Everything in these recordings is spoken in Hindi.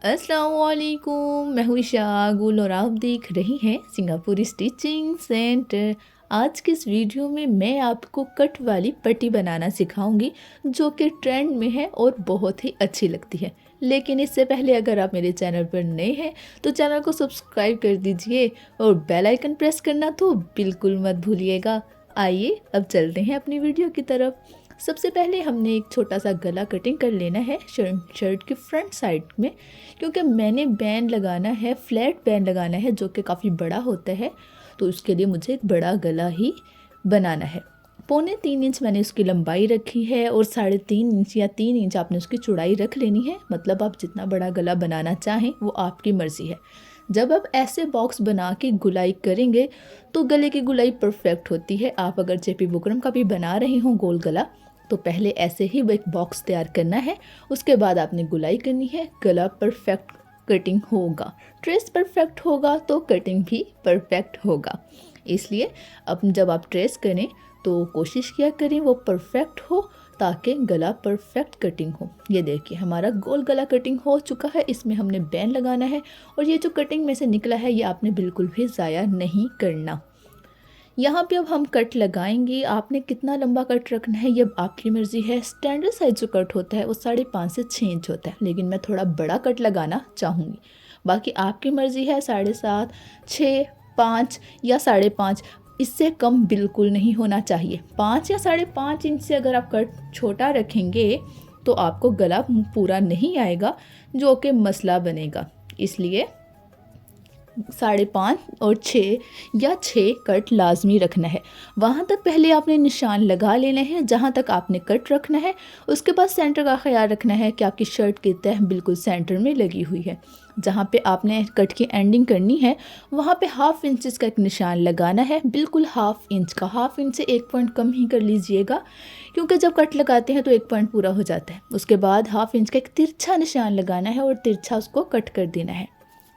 अस्सलाम वालेकुम, मैं हूँ इशा गुल और आप देख रही हैं सिंगापुरी स्टिचिंग सेंटर। आज की इस वीडियो में मैं आपको कट वाली पट्टी बनाना सिखाऊंगी जो कि ट्रेंड में है और बहुत ही अच्छी लगती है। लेकिन इससे पहले अगर आप मेरे चैनल पर नए हैं तो चैनल को सब्सक्राइब कर दीजिए और बेल आइकन प्रेस करना तो बिल्कुल मत भूलिएगा। आइए अब चलते हैं अपनी वीडियो की तरफ। सबसे पहले हमने एक छोटा सा गला कटिंग कर लेना है शर्ट के फ्रंट साइड में, क्योंकि मैंने बैंड लगाना है, फ्लैट बैंड लगाना है जो कि काफ़ी बड़ा होता है, तो उसके लिए मुझे एक बड़ा गला ही बनाना है। 3.25 इंच मैंने उसकी लंबाई रखी है और 3.5 इंच या 3 इंच आपने उसकी चौड़ाई रख लेनी है। मतलब आप जितना बड़ा गला बनाना चाहें वो आपकी मर्ज़ी है। जब आप ऐसे बॉक्स बना के गुलाई करेंगे तो गले की गुलाई परफेक्ट होती है। आप अगर जेपी बुकरम का भी बना रहे हों गोल गला तो पहले ऐसे ही एक बॉक्स तैयार करना है, उसके बाद आपने गुलाई करनी है। गला परफेक्ट कटिंग होगा, ट्रेस परफेक्ट होगा तो कटिंग भी परफेक्ट होगा। इसलिए अब जब आप ट्रेस करें तो कोशिश किया करें वो परफेक्ट हो ताकि गला परफेक्ट कटिंग हो। ये देखिए हमारा गोल गला कटिंग हो चुका है। इसमें हमने बैंड लगाना है और ये जो कटिंग में से निकला है ये आपने बिल्कुल भी ज़ाया नहीं करना। यहाँ पे अब हम कट लगाएंगे। आपने कितना लंबा कट रखना है ये आपकी मर्ज़ी है। स्टैंडर्ड साइज जो कट होता है वो 5.5 से 6 इंच होता है, लेकिन मैं थोड़ा बड़ा कट लगाना चाहूँगी। बाकी आपकी मर्ज़ी है 7.5, 6, 5 या 5.5, इससे कम बिल्कुल नहीं होना चाहिए। 5 या 5.5 इंच से अगर आप कट छोटा रखेंगे तो आपको गला पूरा नहीं आएगा, जो कि मसला बनेगा। इसलिए 5.5 और 6 या 6 कट लाजमी रखना है। वहाँ तक पहले आपने निशान लगा लेने हैं जहाँ तक आपने कट रखना है। उसके बाद सेंटर का ख्याल रखना है कि आपकी शर्ट की तह बिल्कुल सेंटर में लगी हुई है। जहाँ पे आपने कट की एंडिंग करनी है वहाँ पे 1/2 इंच का एक निशान लगाना है, बिल्कुल 1/2 इंच का। 1/2 इंच से 1 पॉइंट कम ही कर लीजिएगा, क्योंकि जब कट लगाते हैं तो 1 पॉइंट पूरा हो जाता है। उसके बाद 1/2 इंच का एक तिरछा निशान लगाना है और तिरछा उसको कट कर देना है।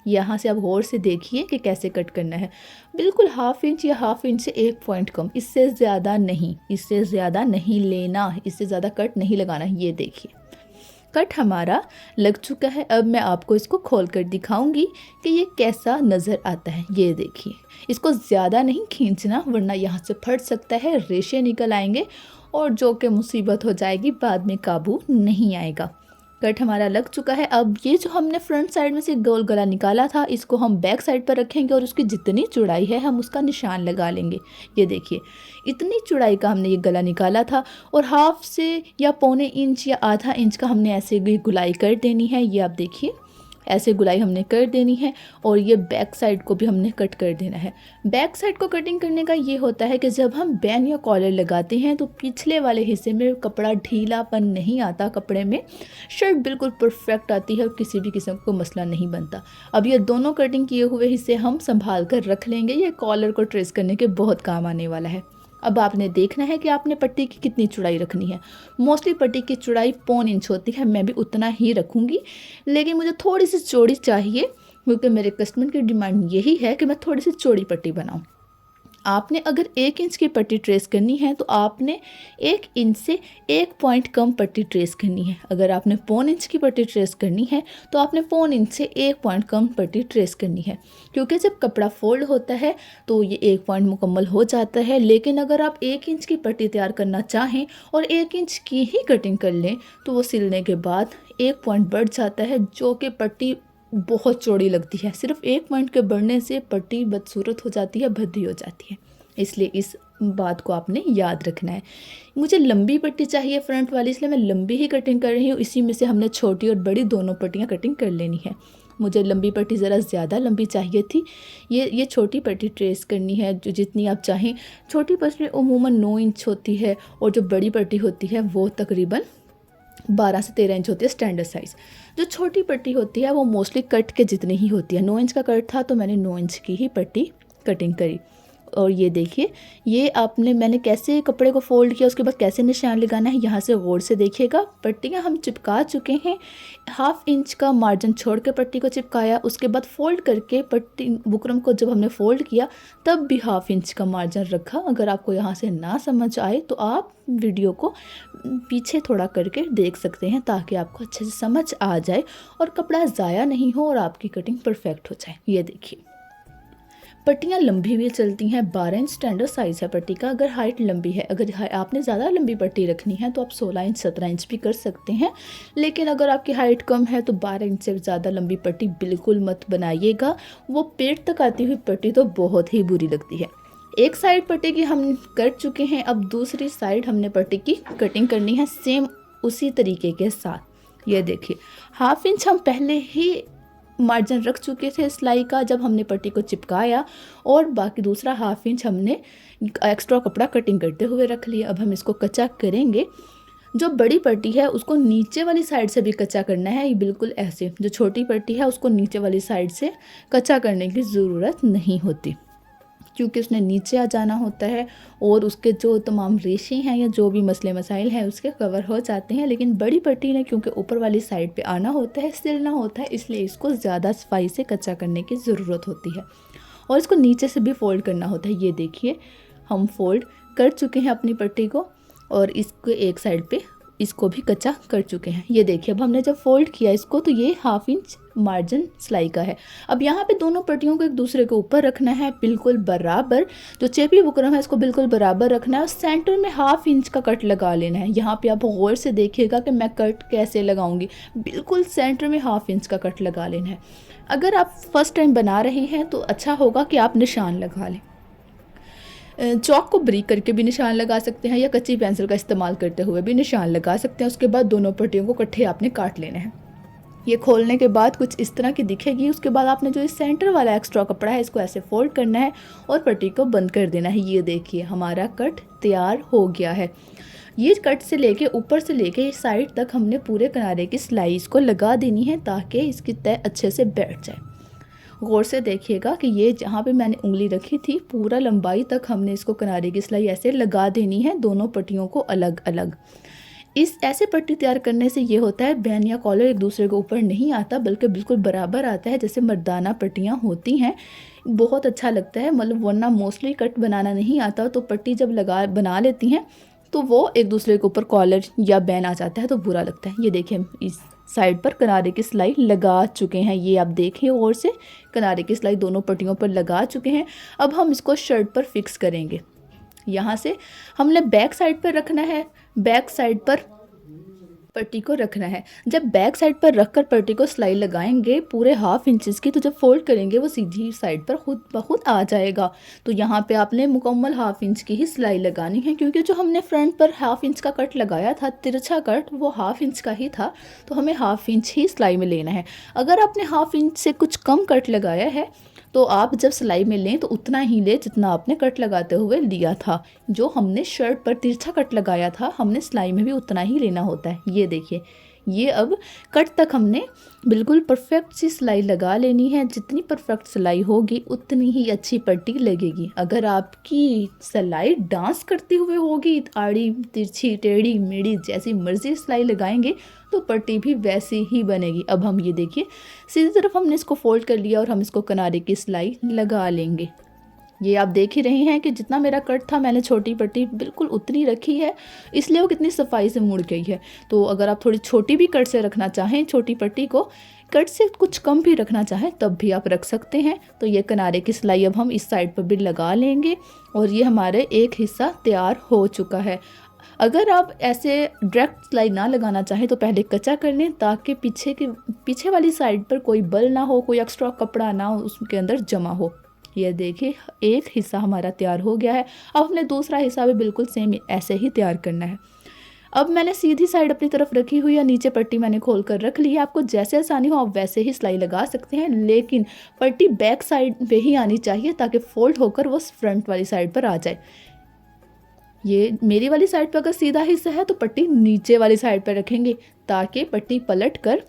यहाँ से आप गौर से देखिए कि कैसे कट करना है। बिल्कुल 1/2 इंच या 1/2 इंच से 1 पॉइंट कम, इससे ज़्यादा नहीं, इससे ज़्यादा नहीं लेना, इससे ज़्यादा कट नहीं लगाना। ये देखिए कट हमारा लग चुका है। अब मैं आपको इसको खोल कर दिखाऊंगी कि ये कैसा नज़र आता है। ये देखिए, इसको ज़्यादा नहीं खींचना वरना यहाँ से फट सकता है, रेशे निकल आएंगे और जो कि मुसीबत हो जाएगी, बाद में काबू नहीं आएगा। कट हमारा लग चुका है। अब ये जो हमने फ्रंट साइड में से गोल गला निकाला था इसको हम बैक साइड पर रखेंगे और उसकी जितनी चौड़ाई है हम उसका निशान लगा लेंगे। ये देखिए इतनी चौड़ाई का हमने ये गला निकाला था और 1/2 से या 1.25 इंच या आधा इंच का हमने ऐसे गुलाई कर देनी है। ये आप देखिए ऐसे गुलाई हमने कर देनी है और ये बैक साइड को भी हमने कट कर देना है। बैक साइड को कटिंग करने का ये होता है कि जब हम बैन या कॉलर लगाते हैं तो पिछले वाले हिस्से में कपड़ा ढीलापन नहीं आता, कपड़े में शर्ट बिल्कुल परफेक्ट आती है और किसी भी किस्म को मसला नहीं बनता। अब ये दोनों कटिंग किए हुए हिस्से हम संभाल कर रख लेंगे, ये कॉलर को ट्रेस करने के बहुत काम आने वाला है। अब आपने देखना है कि आपने पट्टी की कितनी चौड़ाई रखनी है। मोस्टली पट्टी की चौड़ाई 1.25 इंच होती है, मैं भी उतना ही रखूँगी, लेकिन मुझे थोड़ी सी चौड़ी चाहिए क्योंकि मेरे कस्टमर की डिमांड यही है कि मैं थोड़ी सी चौड़ी पट्टी बनाऊँ। आपने अगर 1 इंच की पट्टी ट्रेस करनी है तो आपने 1 इंच से 1 पॉइंट कम पट्टी ट्रेस करनी है। अगर आपने 1.25 इंच की पट्टी ट्रेस करनी है तो आपने 1.25 इंच से 1 पॉइंट कम पट्टी ट्रेस करनी है, क्योंकि जब कपड़ा फोल्ड होता है तो ये 1 पॉइंट मुकम्मल हो जाता है। लेकिन अगर आप 1 इंच की पट्टी तैयार करना चाहें और 1 इंच की ही कटिंग कर लें तो वो सिलने के बाद 1 पॉइंट बढ़ जाता है, जो कि पट्टी बहुत चौड़ी लगती है। सिर्फ 1 पॉइंट के बढ़ने से पट्टी बदसूरत हो जाती है, भद्दी हो जाती है। इसलिए इस बात को आपने याद रखना है। मुझे लंबी पट्टी चाहिए फ्रंट वाली, इसलिए मैं लंबी ही कटिंग कर रही हूँ। इसी में से हमने छोटी और बड़ी दोनों पट्टियाँ कटिंग कर लेनी है। मुझे लंबी पट्टी ज़रा ज़्यादा लंबी चाहिए थी। ये छोटी पट्टी ट्रेस करनी है जो जितनी आप चाहें। छोटी पट्टी उमूमन 9 इंच होती है और जो बड़ी पट्टी होती है वो तकरीबन 12 से 13 इंच होती है स्टैंडर्ड साइज़। जो छोटी पट्टी होती है वो मोस्टली कट के जितनी ही होती है। 9 इंच का कट था तो मैंने 9 इंच की ही पट्टी कटिंग करी और ये देखिए, ये मैंने कैसे कपड़े को फोल्ड किया, उसके बाद कैसे निशान लगाना है यहाँ से गौर से देखिएगा। पट्टियाँ हम चिपका चुके हैं, 1/2 इंच का मार्जिन छोड़ के पट्टी को चिपकाया, उसके बाद फोल्ड करके पट्टी बुकरम को जब हमने फोल्ड किया तब भी 1/2 इंच का मार्जिन रखा। अगर आपको यहाँ से ना समझ आए तो आप वीडियो को पीछे थोड़ा करके देख सकते हैं, ताकि आपको अच्छे से समझ आ जाए और कपड़ा ज़ाया नहीं हो और आपकी कटिंग परफेक्ट हो जाए। ये देखिए, पट्टियाँ लंबी भी चलती हैं, 12 इंच स्टैंडर्ड साइज़ है पट्टी का। अगर हाइट लंबी है, अगर आपने ज़्यादा लंबी पट्टी रखनी है तो आप 16 इंच 17 इंच भी कर सकते हैं, लेकिन अगर आपकी हाइट कम है तो 12 इंच से ज़्यादा लंबी पट्टी बिल्कुल मत बनाइएगा। वो पेट तक आती हुई पट्टी तो बहुत ही बुरी लगती है। एक साइड पट्टी की हम कर चुके हैं, अब दूसरी साइड हमने पट्टी की कटिंग करनी है सेम उसी तरीके के साथ। ये देखिए, 1/2 इंच हम पहले ही मार्जिन रख चुके थे सिलाई का जब हमने पट्टी को चिपकाया, और बाकी दूसरा 1/2 इंच हमने एक्स्ट्रा कपड़ा कटिंग करते हुए रख लिया। अब हम इसको कच्चा करेंगे। जो बड़ी पट्टी है उसको नीचे वाली साइड से भी कच्चा करना है, ये बिल्कुल ऐसे। जो छोटी पट्टी है उसको नीचे वाली साइड से कच्चा करने की ज़रूरत नहीं होती, क्योंकि उसने नीचे आ जाना होता है और उसके जो तमाम रेशे हैं या जो भी मसले मसाइल हैं उसके कवर हो जाते हैं। लेकिन बड़ी पट्टी ने क्योंकि ऊपर वाली साइड पे आना होता है, सिलना होता है, इसलिए इसको ज़्यादा सफाई से कच्चा करने की ज़रूरत होती है और इसको नीचे से भी फोल्ड करना होता है। ये देखिए, हम फोल्ड कर चुके हैं अपनी पट्टी को और इसको एक साइड पे इसको भी कच्चा कर चुके हैं। ये देखिए, अब हमने जब फोल्ड किया इसको तो ये 1/2 इंच मार्जिन सिलाई का है। अब यहाँ पे दोनों पट्टियों को एक दूसरे के ऊपर रखना है बिल्कुल बराबर। जो चेपी बुकरम है इसको बिल्कुल बराबर रखना है और सेंटर में 1/2 इंच का कट लगा लेना है। यहाँ पे आप गौर से देखिएगा कि मैं कट कैसे लगाऊंगी, बिल्कुल सेंटर में 1/2 इंच का कट लगा लेना है। अगर आप फर्स्ट टाइम बना रहे हैं तो अच्छा होगा कि आप निशान लगा लें। चौक को ब्रीक करके भी निशान लगा सकते हैं या कच्ची पेंसिल का इस्तेमाल करते हुए भी निशान लगा सकते हैं। उसके बाद दोनों पट्टियों को इकट्ठे आपने काट लेना है। ये खोलने के बाद कुछ इस तरह की दिखेगी। उसके बाद आपने जो इस सेंटर वाला एक्स्ट्रा कपड़ा है इसको ऐसे फोल्ड करना है और पट्टी को बंद कर देना है। ये देखिए, हमारा कट तैयार हो गया है। ये कट से लेके ऊपर से लेके इस साइड तक हमने पूरे किनारे की सिलाई इसको लगा देनी है ताकि इसकी तय अच्छे से बैठ जाए। गौर से देखिएगा कि ये जहाँ पे मैंने उंगली रखी थी पूरा लंबाई तक हमने इसको किनारे की सिलाई ऐसे लगा देनी है, दोनों पट्टियों को अलग अलग। इस ऐसे पट्टी तैयार करने से ये होता है बैन या कॉलर एक दूसरे के ऊपर नहीं आता, बल्कि बिल्कुल बराबर आता है जैसे मर्दाना पट्टियाँ होती हैं। बहुत अच्छा लगता है, मतलब वरना मोस्टली कट बनाना नहीं आता तो पट्टी जब बना लेती हैं तो वो एक दूसरे के ऊपर कॉलर या बैन आ जाता है तो बुरा लगता है। ये देखिए, इस साइड पर किनारे की सिलाई लगा चुके हैं। ये आप देखिए और से किनारे की सिलाई दोनों पट्टियों पर लगा चुके हैं। अब हम इसको शर्ट पर फिक्स करेंगे। यहाँ से हमने बैक साइड पर रखना है, बैक साइड पर पट्टी को रखना है। जब बैक साइड पर रखकर पट्टी को सिलाई लगाएंगे पूरे 1/2 इंच की, तो जब फोल्ड करेंगे वो सीधी साइड पर खुद ब खुद आ जाएगा। तो यहाँ पे आपने मुकम्मल 1/2 इंच की ही सिलाई लगानी है, क्योंकि जो हमने फ्रंट पर 1/2 इंच का कट लगाया था, तिरछा कट, वो 1/2 इंच का ही था, तो हमें 1/2 इंच ही सिलाई में लेना है। अगर आपने 1/2 इंच से कुछ कम कट लगाया है तो आप जब सिलाई में लें तो उतना ही लें जितना आपने कट लगाते हुए लिया था। जो हमने शर्ट पर तिरछा कट लगाया था हमने सिलाई में भी उतना ही लेना होता है। ये देखिए, ये अब कट तक हमने बिल्कुल परफेक्ट सी सिलाई लगा लेनी है। जितनी परफेक्ट सिलाई होगी उतनी ही अच्छी पट्टी लगेगी। अगर आपकी सिलाई डांस करते हुए होगी, आड़ी तिरछी टेढ़ी मेढ़ी जैसी मर्जी सिलाई लगाएंगे तो पट्टी भी वैसी ही बनेगी। अब हम ये देखिए, सीधी तरफ हमने इसको फोल्ड कर लिया और हम इसको किनारे की सिलाई लगा लेंगे। ये आप देख ही रहे हैं कि जितना मेरा कट था मैंने छोटी पट्टी बिल्कुल उतनी रखी है, इसलिए वो कितनी सफाई से मुड़ गई है। तो अगर आप थोड़ी छोटी भी कट से रखना चाहें, छोटी पट्टी को कट से कुछ कम भी रखना चाहें तब भी आप रख सकते हैं। तो ये किनारे की सिलाई अब हम इस साइड पर भी लगा लेंगे और ये हमारे एक हिस्सा तैयार हो चुका है। अगर आप ऐसे डायरेक्ट सिलाई ना लगाना चाहें तो पहले कच्चा कर लें, ताकि पीछे वाली साइड पर कोई बल ना हो, कोई एक्स्ट्रा कपड़ा ना हो उसके अंदर जमा हो। ये देखिए, एक हिस्सा हमारा तैयार हो गया है। अब हमने दूसरा हिस्सा भी बिल्कुल सेम ऐसे ही तैयार करना है। अब मैंने सीधी साइड अपनी तरफ रखी हुई है, नीचे पट्टी मैंने खोल कर रख ली है। आपको जैसे आसानी हो आप वैसे ही सिलाई लगा सकते हैं, लेकिन पट्टी बैक साइड पे ही आनी चाहिए ताकि फोल्ड होकर वो फ्रंट वाली साइड पर आ जाए। ये मेरी वाली साइड पर अगर सीधा हिस्सा है तो पट्टी नीचे वाली साइड पर रखेंगे ताकि पट्टी पलट कर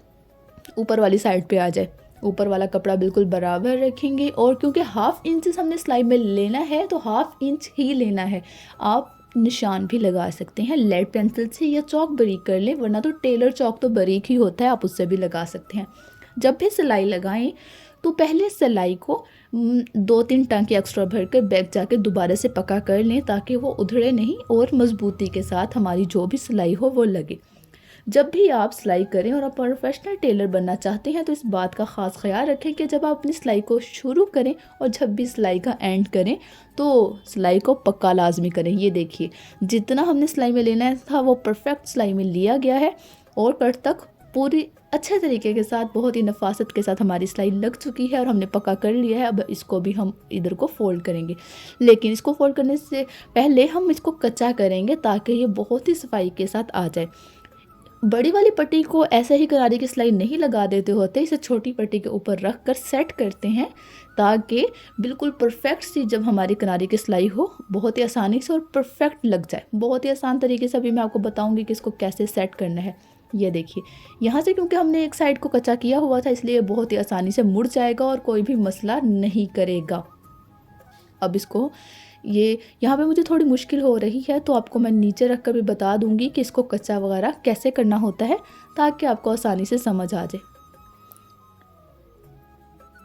ऊपर वाली साइड पे आ जाए। ऊपर वाला कपड़ा बिल्कुल बराबर रखेंगे और क्योंकि हाफ इंच हमने सिलाई में लेना है तो हाफ इंच ही लेना है। आप निशान भी लगा सकते हैं लेड पेंसिल से या चौक बारीक कर लें, वरना तो टेलर चौक तो बारीक ही होता है, आप उससे भी लगा सकते हैं। जब भी सिलाई लगाएं तो पहले सिलाई को 2-3 टांके एक्स्ट्रा भर कर बैक जाके दोबारा से पक्का कर लें ताकि वो उधड़े नहीं और मज़बूती के साथ हमारी जो भी सिलाई हो वो लगे। जब भी आप सिलाई करें और आप प्रोफेशनल टेलर बनना चाहते हैं तो इस बात का ख़ास ख्याल रखें कि जब आप अपनी सिलाई को शुरू करें और जब भी सिलाई का एंड करें तो सिलाई को पक्का लाजमी करें। ये देखिए जितना हमने सिलाई में लेना था वो परफेक्ट सिलाई में लिया गया है और कट तक पूरी अच्छे तरीके के साथ बहुत ही नफासत के साथ हमारी सिलाई लग चुकी है और हमने पक्का कर लिया है। अब इसको भी हम इधर को फोल्ड करेंगे, लेकिन इसको फोल्ड करने से पहले हम इसको कच्चा करेंगे ताकि ये बहुत ही सफाई के साथ आ जाए। बड़ी वाली पट्टी को ऐसे ही किनारे की सिलाई नहीं लगा देते होते, इसे छोटी पट्टी के ऊपर रख कर सेट करते हैं ताकि बिल्कुल परफेक्ट सी जब हमारी किनारे की सिलाई हो बहुत ही आसानी से और परफेक्ट लग जाए। बहुत ही आसान तरीके से अभी मैं आपको बताऊंगी कि इसको कैसे सेट करना है। ये देखिए यहाँ से क्योंकि हमने एक साइड को कच्चा किया हुआ था इसलिए बहुत ही आसानी से मुड़ जाएगा और कोई भी मसला नहीं करेगा। अब इसको ये यहाँ पे मुझे थोड़ी मुश्किल हो रही है तो आपको मैं नीचे रख कर भी बता दूंगी कि इसको कच्चा वगैरह कैसे करना होता है ताकि आपको आसानी से समझ आ जाए।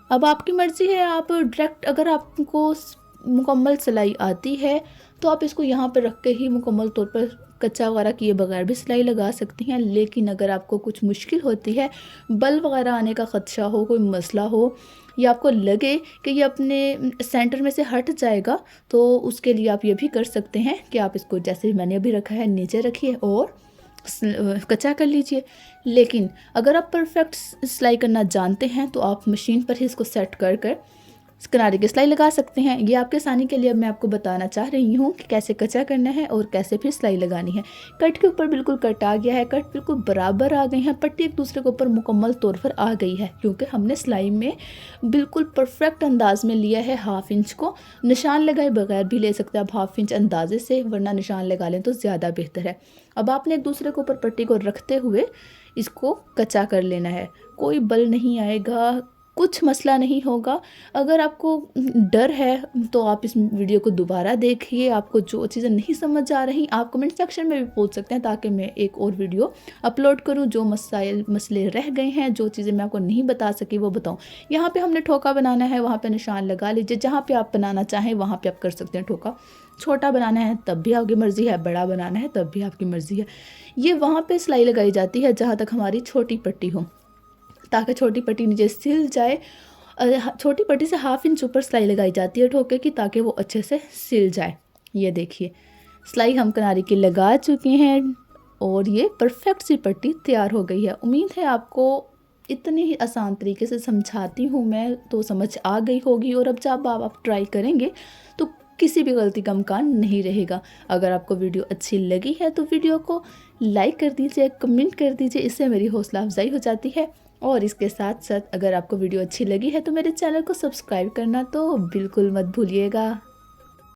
अब आपकी मर्ज़ी है, आप डायरेक्ट अगर आपको मुकम्मल सिलाई आती है तो आप इसको यहाँ पर रख के ही मुकम्मल तौर पर कच्चा वगैरह किए बगैर भी सिलाई लगा सकती हैं। लेकिन अगर आपको कुछ मुश्किल होती है, बल वगैरह आने का ख़दशा हो, कोई मसला हो या आपको लगे कि ये अपने सेंटर में से हट जाएगा तो उसके लिए आप ये भी कर सकते हैं कि आप इसको जैसे मैंने अभी रखा है नीचे रखिए और कच्चा कर लीजिए। लेकिन अगर आप परफेक्ट सिलाई करना जानते हैं तो आप मशीन पर ही इसको सेट कर कर किनारे की सिलाई लगा सकते हैं। ये आपके आसानी के लिए मैं आपको बताना चाह रही हूँ कि कैसे कच्चा करना है और कैसे फिर सिलाई लगानी है। कट के ऊपर बिल्कुल कट आ गया है, कट बिल्कुल बराबर आ गए हैं, पट्टी एक दूसरे के ऊपर मुकम्मल तौर पर आ गई है क्योंकि हमने सिलाई में बिल्कुल परफेक्ट अंदाज में लिया है। हाफ इंच को निशान लगाए बगैर भी ले सकते हैं आप हाफ इंच अंदाजे से, वरना निशान लगा लें तो ज़्यादा बेहतर है। अब आपने एक दूसरे के ऊपर पट्टी को रखते हुए इसको कच्चा कर लेना है। कोई बल नहीं आएगा, कुछ मसला नहीं होगा। अगर आपको डर है तो आप इस वीडियो को दोबारा देखिए। आपको जो चीज़ें नहीं समझ आ रही आप कमेंट सेक्शन में भी पूछ सकते हैं ताकि मैं एक और वीडियो अपलोड करूं। जो मसले रह गए हैं, जो चीज़ें मैं आपको नहीं बता सकी वो बताऊं। यहाँ पे हमने ठोका बनाना है, वहाँ पे निशान लगा लीजिए। जहाँ पे आप बनाना चाहें वहाँ पे आप कर सकते हैं ठोका। छोटा बनाना है तब भी आपकी मर्ज़ी है, बड़ा बनाना है तब भी आपकी मर्ज़ी है। ये वहाँ पर सिलाई लगाई जाती है जहाँ तक हमारी छोटी पट्टी हो ताकि छोटी पट्टी नीचे सिल जाए। छोटी पट्टी से हाफ इंच ऊपर सिलाई लगाई जाती है ठोके की ताकि वो अच्छे से सिल जाए। ये देखिए सिलाई हम किनारे की लगा चुके हैं और ये परफेक्ट सी पट्टी तैयार हो गई है। उम्मीद है आपको इतनी ही आसान तरीके से समझाती हूँ मैं तो समझ आ गई होगी और अब जब आप ट्राई करेंगे तो किसी भी गलती का इम्कान नहीं रहेगा। अगर आपको वीडियो अच्छी लगी है तो वीडियो को लाइक कर दीजिए, कमेंट कर दीजिए, इससे मेरी हौसला अफजाई हो जाती है। और इसके साथ साथ अगर आपको वीडियो अच्छी लगी है तो मेरे चैनल को सब्सक्राइब करना तो बिल्कुल मत भूलिएगा।